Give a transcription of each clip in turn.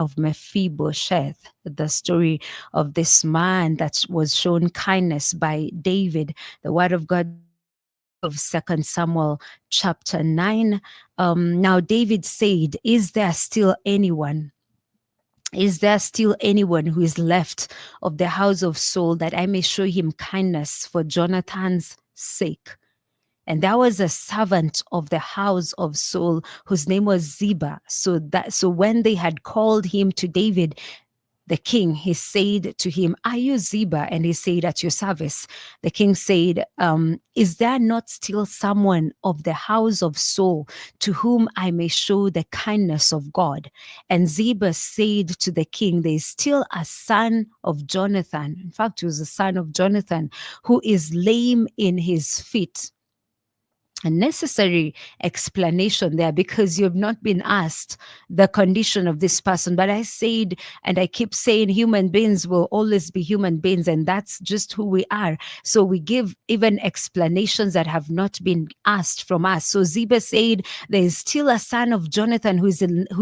of Mephibosheth, the story of this man that was shown kindness by David. The word of God of 2 Samuel chapter 9. Now David said, is there still anyone? Is there still anyone who is left of the house of Saul that I may show him kindness for Jonathan's sake? And there was a servant of the house of Saul whose name was Ziba. So when they had called him to David, the king, he said to him, are you Ziba? And he said, at your service. The king said, is there not still someone of the house of Saul to whom I may show the kindness of God? And Ziba said to the king, there is still a son of Jonathan. In fact, he was a son of Jonathan who is lame in his feet. A necessary explanation there, because you've not been asked the condition of this person. But I said, and I keep saying, human beings will always be human beings, and that's just who we are. So we give even explanations that have not been asked from us. So Ziba said, there is still a son of Jonathan who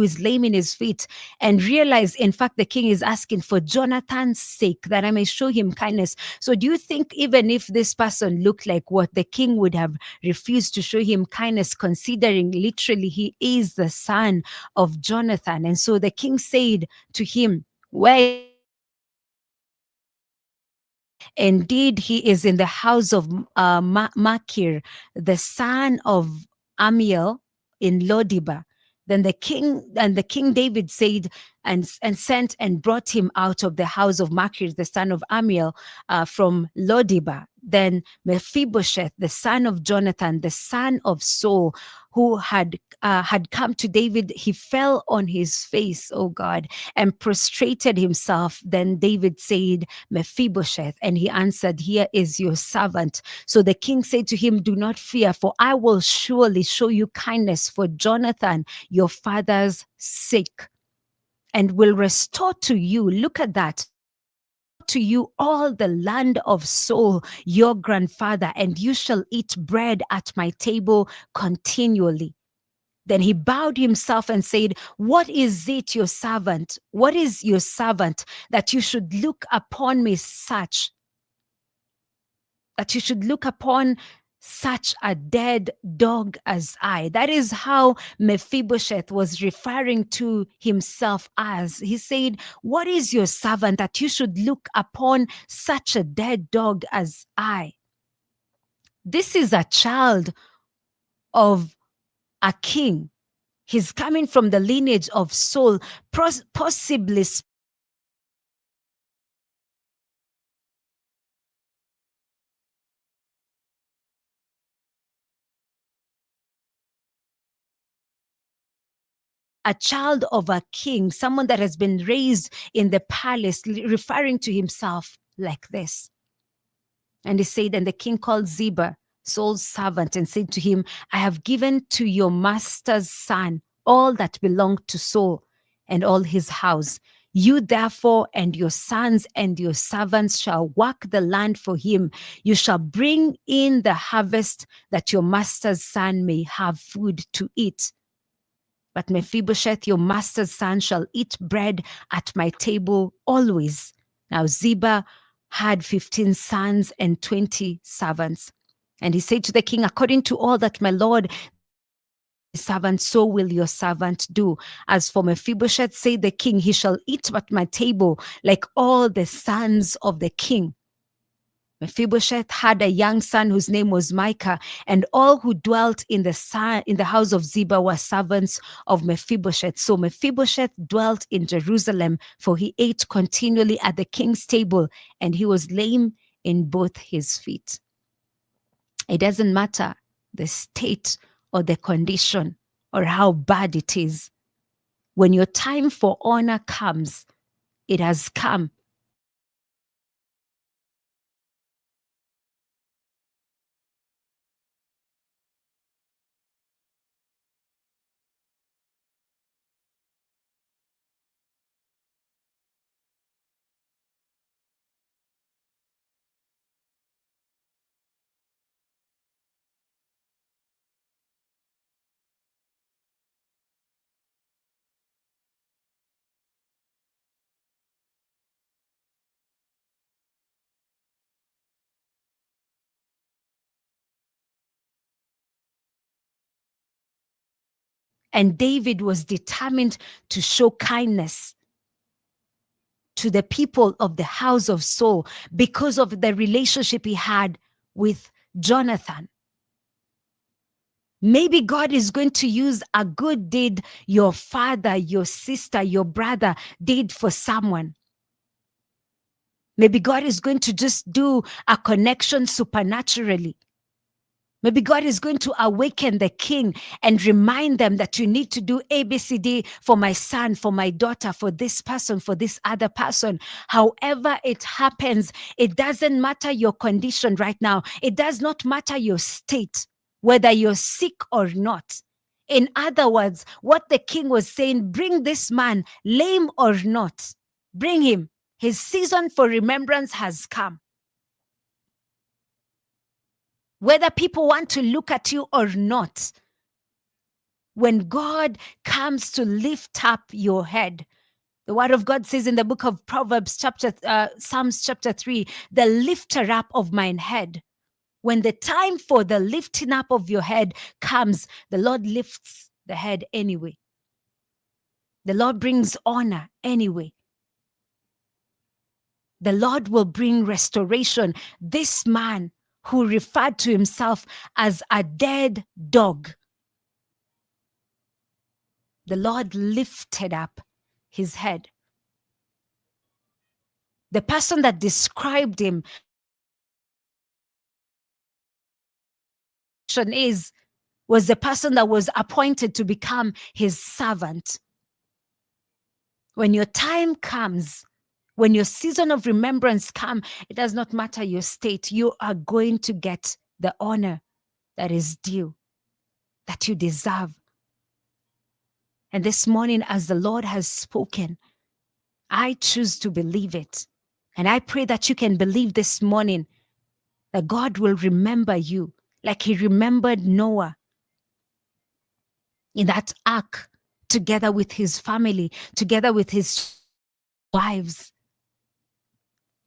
is lame in his feet, and realize, in fact, the king is asking for Jonathan's sake, that I may show him kindness. So do you think even if this person looked like what the king would have refused to show him kindness, considering literally he is the son of Jonathan? And so the king said to him, where? Indeed, he is in the house of Machir, the son of Amiel in Lodibar. Then the king David said, and sent and brought him out of the house of Machir, the son of Amiel, from Lodibar. Then Mephibosheth, the son of Jonathan, the son of Saul, who had come to David, he fell on his face, oh God, and prostrated himself. Then David said, Mephibosheth, and he answered, here is your servant. So the king said to him, do not fear, for I will surely show you kindness for Jonathan, your father's sake, and will restore to you, look at that, to you all the land of Saul, your grandfather, and you shall eat bread at my table continually. Then he bowed himself and said, what is it, your servant? What is your servant that you should look upon me such, that you should look upon such a dead dog as I? That is how Mephibosheth was referring to himself as. He said, what is your servant that you should look upon such a dead dog as I? This is a child of a king. He's coming from the lineage of Saul, possibly a child of a king, someone that has been raised in the palace, referring to himself like this. And he said, and the king called Ziba, Saul's servant, and said to him, I have given to your master's son all that belonged to Saul and all his house. You therefore and your sons and your servants shall work the land for him. You shall bring in the harvest, that your master's son may have food to eat. But Mephibosheth, your master's son, shall eat bread at my table always. Now Ziba had 15 sons and 20 servants. And he said to the king, according to all that my lord servant, so will your servant do. As for Mephibosheth, said the king, he shall eat at my table like all the sons of the king. Mephibosheth had a young son whose name was Micah, and all who dwelt in the house of Ziba were servants of Mephibosheth. So Mephibosheth dwelt in Jerusalem, for he ate continually at the king's table, and he was lame in both his feet. It doesn't matter the state or the condition or how bad it is. When your time for honor comes, it has come. And David was determined to show kindness to the people of the house of Saul because of the relationship he had with Jonathan. Maybe God is going to use a good deed your father, your sister, your brother did for someone. Maybe God is going to just do a connection supernaturally. Maybe God is going to awaken the king and remind them that you need to do ABCD for my son, for my daughter, for this person, for this other person. However it happens, it doesn't matter your condition right now. It does not matter your state, whether you're sick or not. In other words, what the king was saying, bring this man, lame or not, bring him. His season for remembrance has come. Whether people want to look at you or not, when God comes to lift up your head, the word of God says in the book of Proverbs, Psalms chapter 3, the lifter up of mine head. When the time for the lifting up of your head comes, the Lord lifts the head anyway. The Lord brings honor anyway. The Lord will bring restoration. This man who referred to himself as a dead dog, the Lord lifted up his head. The person that described him was the person that was appointed to become his servant. When your time comes, when your season of remembrance comes, it does not matter your state, you are going to get the honor that is due, that you deserve. And this morning, as the Lord has spoken, I choose to believe it. And I pray that you can believe this morning that God will remember you like he remembered Noah in that ark, together with his family, together with his wives.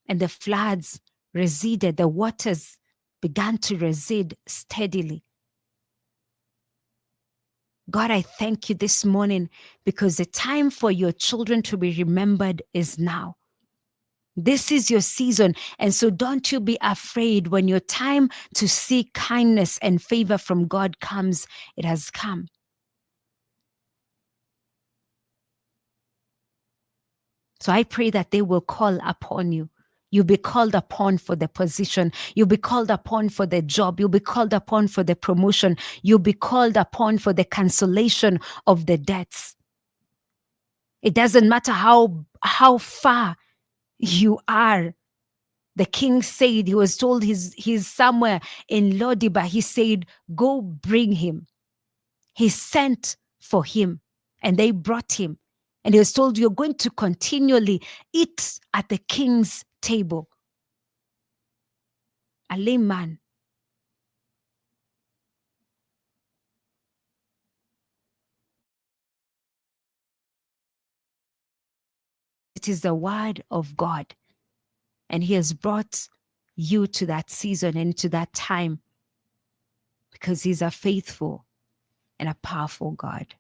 And the floods receded, the waters began to recede steadily. God, I thank you this morning because the time for your children to be remembered is now. This is your season. And so don't you be afraid when your time to seek kindness and favor from God comes. It has come. So I pray that they will call upon you. You'll be called upon for the position. You'll be called upon for the job. You'll be called upon for the promotion. You'll be called upon for the cancellation of the debts. It doesn't matter how far you are. The king said, he was told he's somewhere in Lodibar. He said, go bring him. He sent for him and they brought him. And he was told, you're going to continually eat at the king's table. A lame man. It is the word of God. And he has brought you to that season and to that time because he's a faithful and a powerful God.